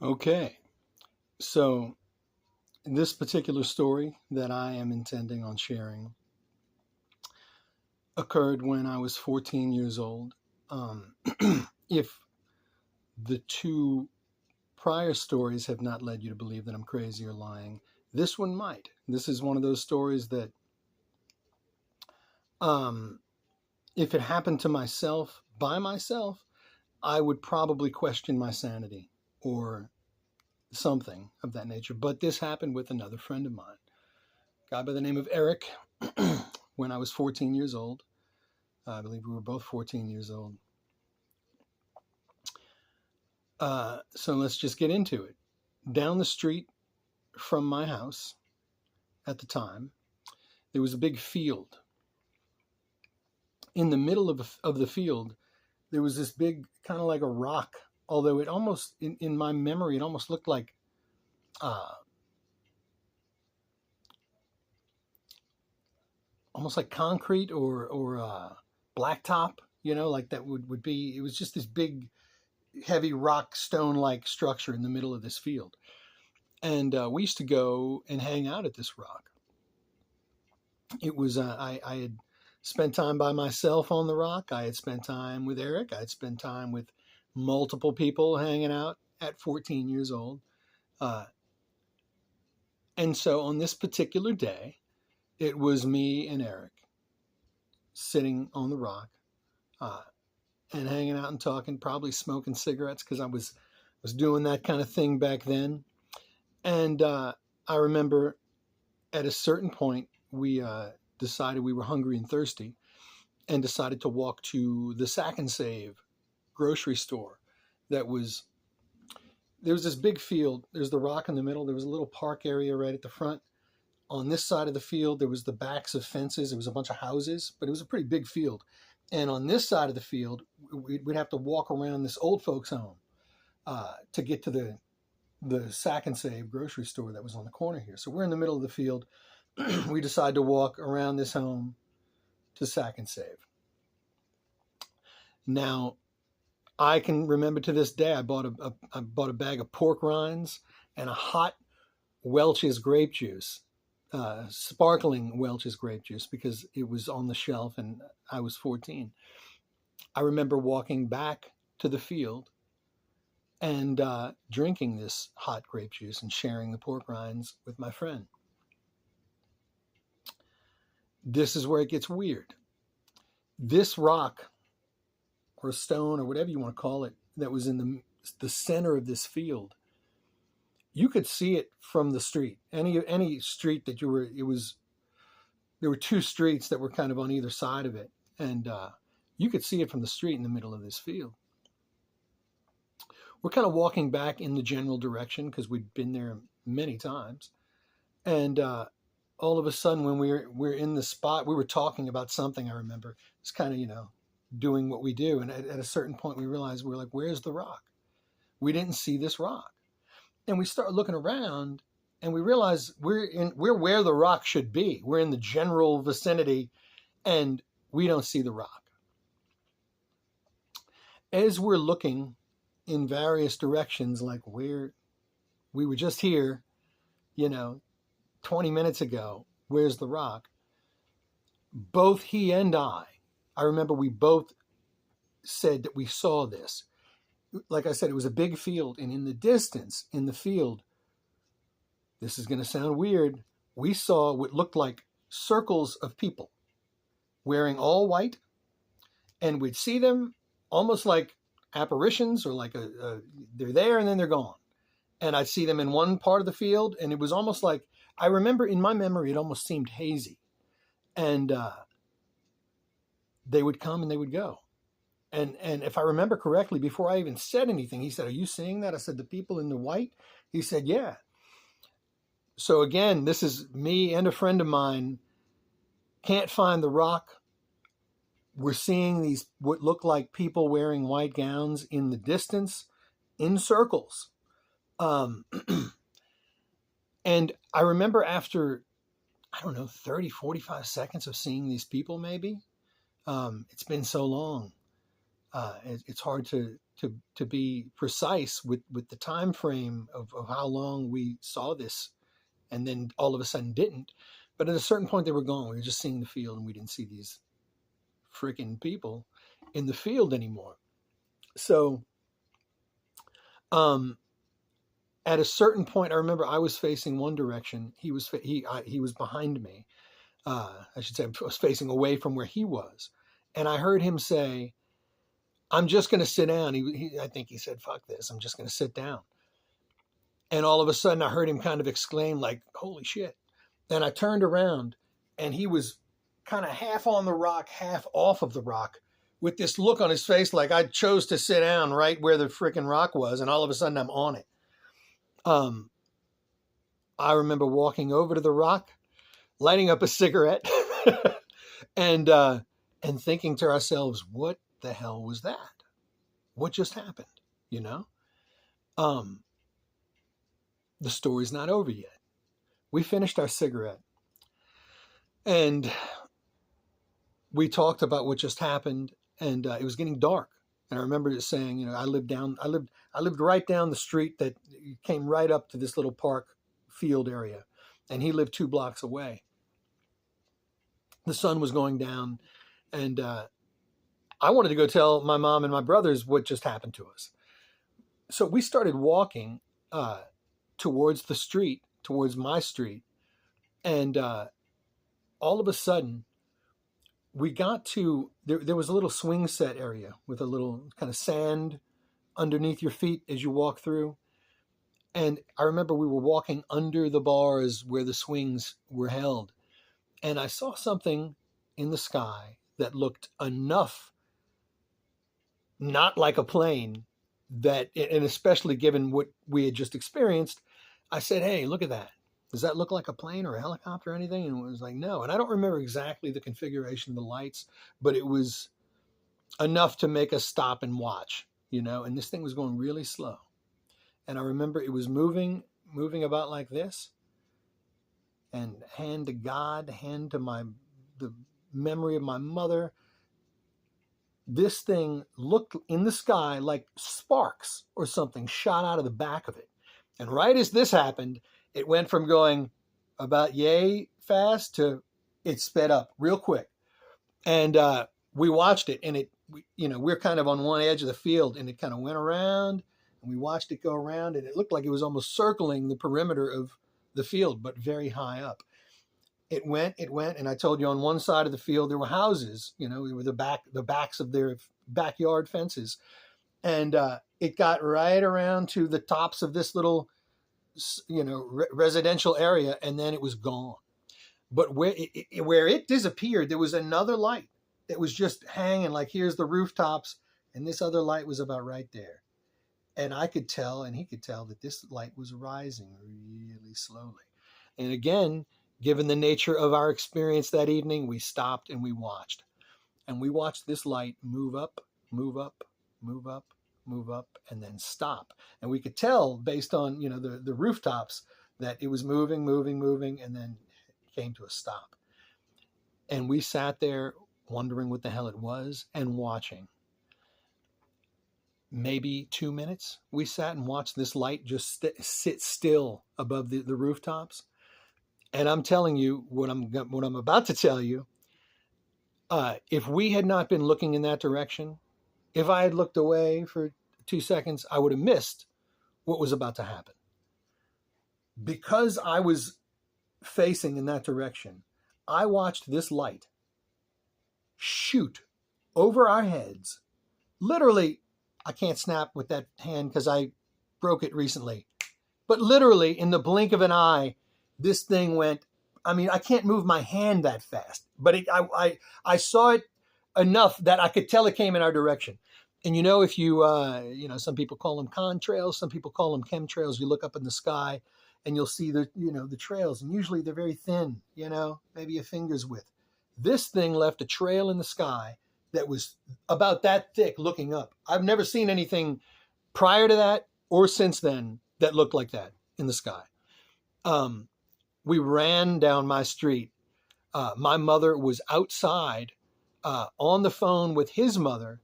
Okay, so this particular story that I am intending on sharing occurred when I was 14 years old. Um, if the two prior stories have not led you to believe that I'm crazy or lying, this one might. This is one of those stories that, um, if it happened to myself by myself, I would probably question my sanity or something of that nature. But this happened with another friend of mine, a guy by the name of Eric, when I was 14 years old. I believe we were both 14 years old. So let's just get into it. Down the street from my house at the time, there was a big field. In the middle of the field, there was this big, kind of like a rock, although it almost, in my memory, it almost looked like uh, almost like concrete or blacktop, like that would be. It was just this big, heavy rock stone like structure in the middle of this field. And we used to go and hang out at this rock. It was, I had spent time by myself on the rock. I had spent time with Eric. I had spent time with multiple people hanging out at 14 years old. Uh, and so on this particular day, it was me and Eric sitting on the rock uh, and hanging out and talking, probably smoking cigarettes because I was doing that kind of thing back then. And I remember at a certain point we decided we were hungry and thirsty, and decided to walk to the Sack and Save grocery store. That was There was this big field. There's the rock in the middle. There was a little park area right at the front. On this side of the field, there was the backs of fences. There was a bunch of houses, but it was a pretty big field. And on this side of the field, we'd have to walk around this old folks' home to get to the Sack and Save grocery store that was on the corner here. So we're in the middle of the field. We decide to walk around this home to Sack and Save. Now, I can remember to this day, I bought a bag of pork rinds and a hot Welch's grape juice, sparkling Welch's grape juice, because it was on the shelf and I was 14. I remember walking back to the field and drinking this hot grape juice and sharing the pork rinds with my friend. This is where it gets weird. This rock or stone or whatever you want to call it that was in the center of this field, you could see it from the street. Any street that you were, there were two streets that were kind of on either side of it, and you could see it from the street in the middle of this field. We're kind of walking back in the general direction because we'd been there many times, and all of a sudden, when we're in the spot, we were talking about something. I remember it's kind of doing what we do, and at a certain point, we realized we're like, "Where's the rock? We didn't see this rock." And we start looking around, and we realize we're where the rock should be. We're in the general vicinity, and we don't see the rock. As we're looking in various directions, like where we were just here, 20 minutes ago, where's the rock? Both he and I remember we both said that we saw this. Like I said, it was a big field, and in the distance, in the field, this is going to sound weird, we saw what looked like circles of people wearing all white, and we'd see them almost like apparitions, or like they're there and then they're gone. And I'd see them in one part of the field, and it was almost like, I remember in my memory, it almost seemed hazy. And they would come and they would go. And if I remember correctly, before I even said anything, he said, "Are you seeing that?" I said, "The people in the white?" He said, "Yeah." So again, this is me and a friend of mine, can't find the rock. We're seeing these, what look like people wearing white gowns in the distance, in circles. Um, and I remember after, I don't know, 30, 45 seconds of seeing these people, maybe. It's been so long. It's hard to be precise with the time frame of how long we saw this, and then all of a sudden didn't. But at a certain point, they were gone. We were just seeing the field, and we didn't see these freaking people in the field anymore. So, um, at a certain point, I remember I was facing one direction. He was behind me. I should say, I was facing away from where he was, and I heard him say, "I'm just going to sit down." I think he said, "Fuck this! I'm just going to sit down." And all of a sudden, I heard him kind of exclaim, like, "Holy shit!" And I turned around, and he was kind of half on the rock, half off of the rock, with this look on his face like I chose to sit down right where the freaking rock was, and all of a sudden I'm on it. I remember walking over to the rock, lighting up a cigarette, and thinking to ourselves, "What the hell was that? What just happened?" You know, the story's not over yet. We finished our cigarette, and we talked about what just happened, and it was getting dark. And I remember saying, I lived right down the street that came right up to this little park field area, and he lived 2 blocks away. The sun was going down, and I wanted to go tell my mom and my brothers what just happened to us. So we started walking towards the street, towards my street, and all of a sudden, we got to, there was a little swing set area with a little kind of sand underneath your feet as you walk through. And I remember we were walking under the bars where the swings were held. And I saw something in the sky that looked enough not like a plane that, and especially given what we had just experienced, I said, "Hey, look at that. Does that look like a plane or a helicopter or anything?" And it was like, "No." And I don't remember exactly the configuration of the lights, but it was enough to make us stop and watch, and this thing was going really slow. And I remember it was moving about like this, and hand to God, hand to the memory of my mother. This thing looked in the sky like sparks or something shot out of the back of it. And right as this happened, it went from going about yay fast to it sped up real quick. And we watched it, and we're kind of on one edge of the field, and it kind of went around, and we watched it go around, and it looked like it was almost circling the perimeter of the field, but very high up. It went, and I told you on one side of the field there were houses, they were the backs of their backyard fences. And it got right around to the tops of this little, residential area, and then it was gone. But where it disappeared, there was another light that was just hanging, like, here's the rooftops, and this other light was about right there. And I could tell, and he could tell, that this light was rising really slowly. And again, given the nature of our experience that evening, we stopped and we watched. And we watched this light move up, move up, move up, move up, and then stop. And we could tell, based on, the rooftops, that it was moving, and then came to a stop. And we sat there wondering what the hell it was and watching. Maybe 2 minutes we sat and watched this light just sit still above the rooftops. And I'm telling you what I'm about to tell you. If we had not been looking in that direction, if I had looked away for 2 seconds, I would have missed what was about to happen. Because I was facing in that direction, I watched this light shoot over our heads. Literally, I can't snap with that hand because I broke it recently. But literally, in the blink of an eye, this thing went. I mean, I can't move my hand that fast, but I saw it enough that I could tell it came in our direction. And if you, some people call them contrails, some people call them chemtrails. You look up in the sky and you'll see the trails, and usually they're very thin, maybe a finger's width. This thing left a trail in the sky that was about that thick looking up. I've never seen anything prior to that or since then that looked like that in the sky. We ran down my street. My mother was outside on the phone with his mother,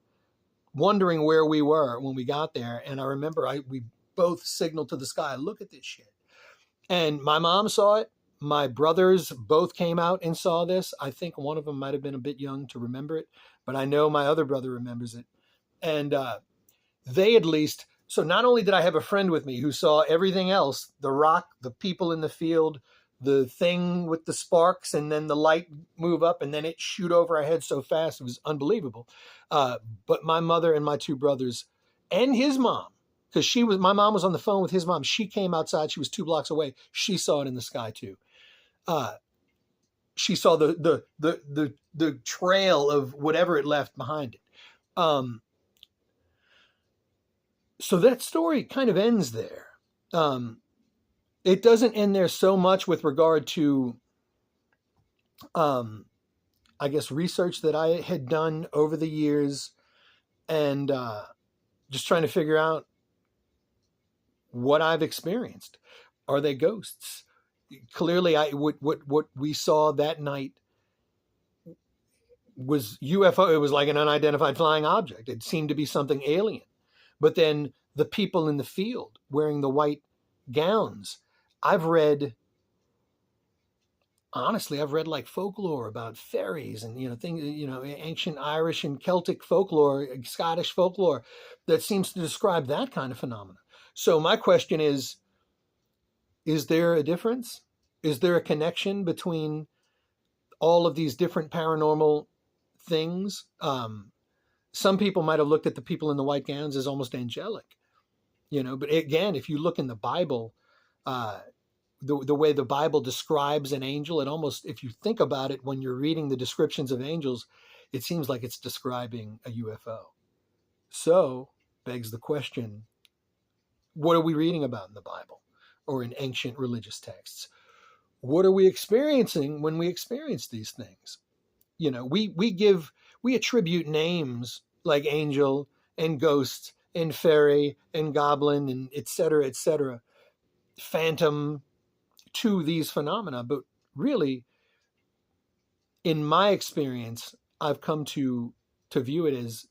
wondering where we were when we got there. And I remember we both signaled to the sky, look at this shit. And my mom saw it. My brothers both came out and saw this. I think one of them might have been a bit young to remember it, but I know my other brother remembers it. And they at least, so not only did I have a friend with me who saw everything else, the rock, the people in the field, the thing with the sparks, and then the light move up and then it shoot over our heads so fast, it was unbelievable. But my mother and my two brothers and his mom, because my mom was on the phone with his mom. She came outside. She was 2 blocks away. She saw it in the sky too. She saw the trail of whatever it left behind it. So that story kind of ends there. It doesn't end there so much with regard to, I guess, research that I had done over the years, and just trying to figure out what I've experienced. Are they ghosts? Clearly, what we saw that night was UFO. It was like an unidentified flying object. It seemed to be something alien. But then the people in the field wearing the white gowns, honestly, I've read like folklore about fairies and, things, ancient Irish and Celtic folklore, Scottish folklore that seems to describe that kind of phenomena. So my question is there a difference? Is there a connection between all of these different paranormal things? Some people might have looked at the people in the white gowns as almost angelic, but again, if you look in the Bible, the way the Bible describes an angel, it almost, if you think about it, when you're reading the descriptions of angels, it seems like it's describing a UFO. So begs the question, what are we reading about in the Bible or in ancient religious texts? What are we experiencing when we experience these things? We attribute names like angel and ghost and fairy and goblin and et cetera, phantom to these phenomena. But really, in my experience, I've come to view it as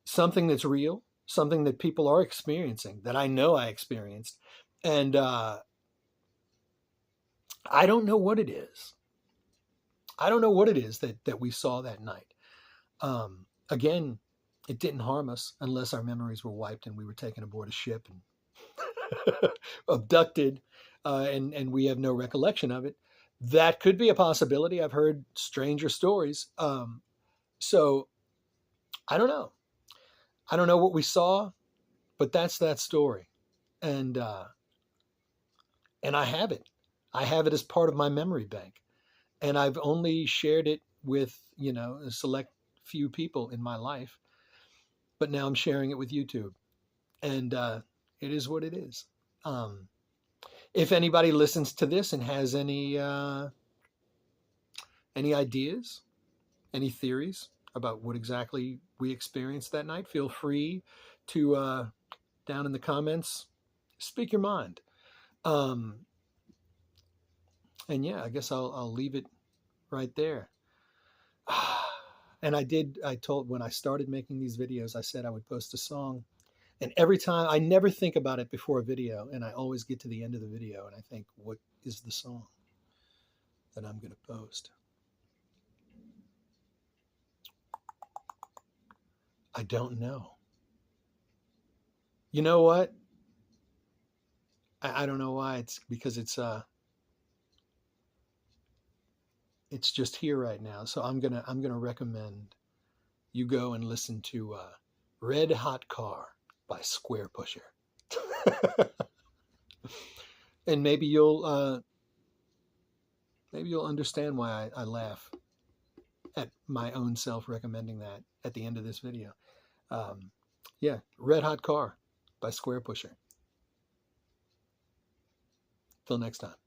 something that's real, something that people are experiencing, that I know I experienced. And I don't know what it is. I don't know what it is that we saw that night. Again, it didn't harm us unless our memories were wiped and we were taken aboard a ship and abducted, and we have no recollection of it. That could be a possibility. I've heard stranger stories. So I don't know. I don't know what we saw, but that's that story. And I have it. I have it as part of my memory bank. And I've only shared it with, a select few people in my life. But now I'm sharing it with YouTube. And it is what it is. If anybody listens to this and has any ideas, any theories about what exactly we experienced that night, feel free to, down in the comments, speak your mind. And yeah, I guess I'll leave it right there. And when I started making these videos, I said I would post a song. And every time, I never think about it before a video, and I always get to the end of the video and I think, what is the song that I'm going to post? I don't know. You know what? I don't know why. It's because it's just here right now. So I'm gonna recommend you go and listen to Red Hot Car by Square Pusher. And maybe you'll understand why I laugh at my own self recommending that at the end of this video. Yeah, Red Hot Car by Square Pusher. Till next time.